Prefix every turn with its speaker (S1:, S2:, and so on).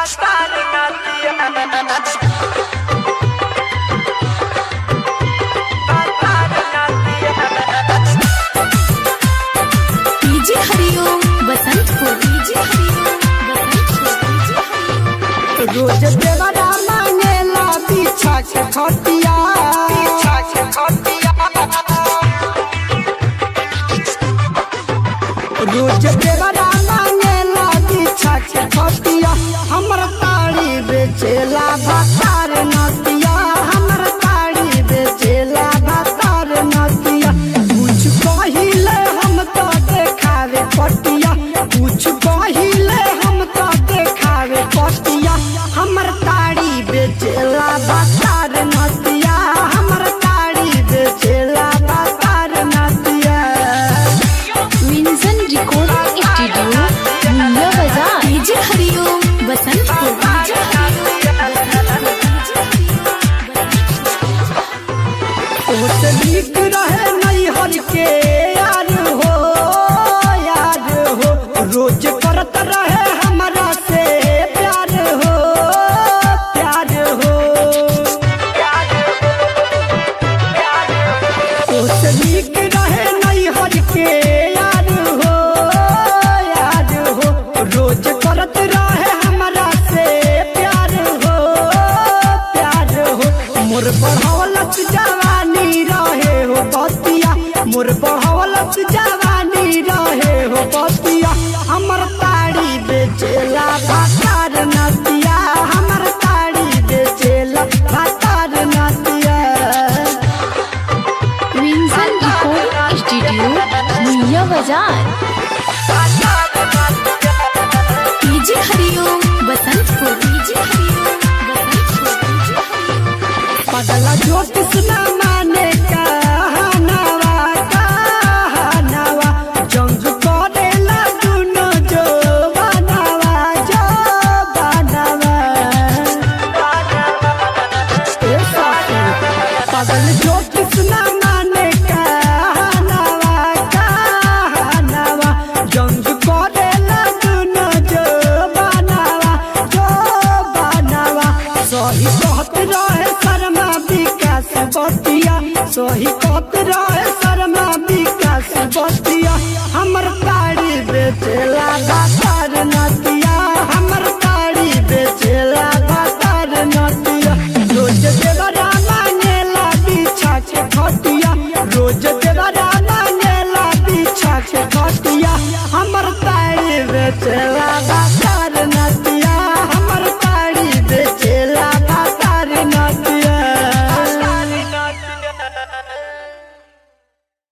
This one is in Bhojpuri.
S1: डीजे हरिओम बसंतपुर, डीजे हरिओम बसंतपुर।
S2: रोज देवरा मांगेला पीछा के खटिया, रोज देवरा मांगेला पीछा के खटिया। हमर ताड़ी बेचेला भातार नतिया, हमर ताड़ी बेचेला भातार नतिया। कुछ कहिले हम तो देखावे पटिया, कुछ कहिले हम तो देखावे पटिया। हमर ताड़ी बेचेला भातार नतिया, हमर ताड़ी बेचेला भातार नतिया।
S1: विंसन रिकॉर्डिंग स्टूडियो नीला बाजार, डीजे हरिओम बसंतपुर, डीजे
S2: ओसे नीक रहे नहीं हर के यार हो, यार हो। रोज करत रहे हमरा से प्यार हो, प्यार हो। ओसे नीक रहे नहीं हर के यार हो, यार हो। रोज करत रहे हमरा से प्यार हो, प्यार हो। मोर बढ़ौलत जवानी रहे हो बतिया, मोर बढ़ौलत जवानी रहे हो बतिया। हमर ताड़ी बेचेला भातार नतिया, हमर ताड़ी बेचेला भातार नतिया।
S1: विंसन रिकॉर्डिंग स्टूडियो नीला बाजार, डीजे हरिओम बसंतपुर, डीजे हरिओम बसंतपुर।
S2: पगला ज्योतिष न माने कहनावा, कहनावा। जंग करेला दुनो जो बनावा, जो बनावा। ए साथी, पगल ज्योतिष न माने कहनावा, कहनावा। जंग करेला दुनो जो बनावा, जो बनावा। सही कहत रहे शर्मा विकास बतिया, सही कहत रहे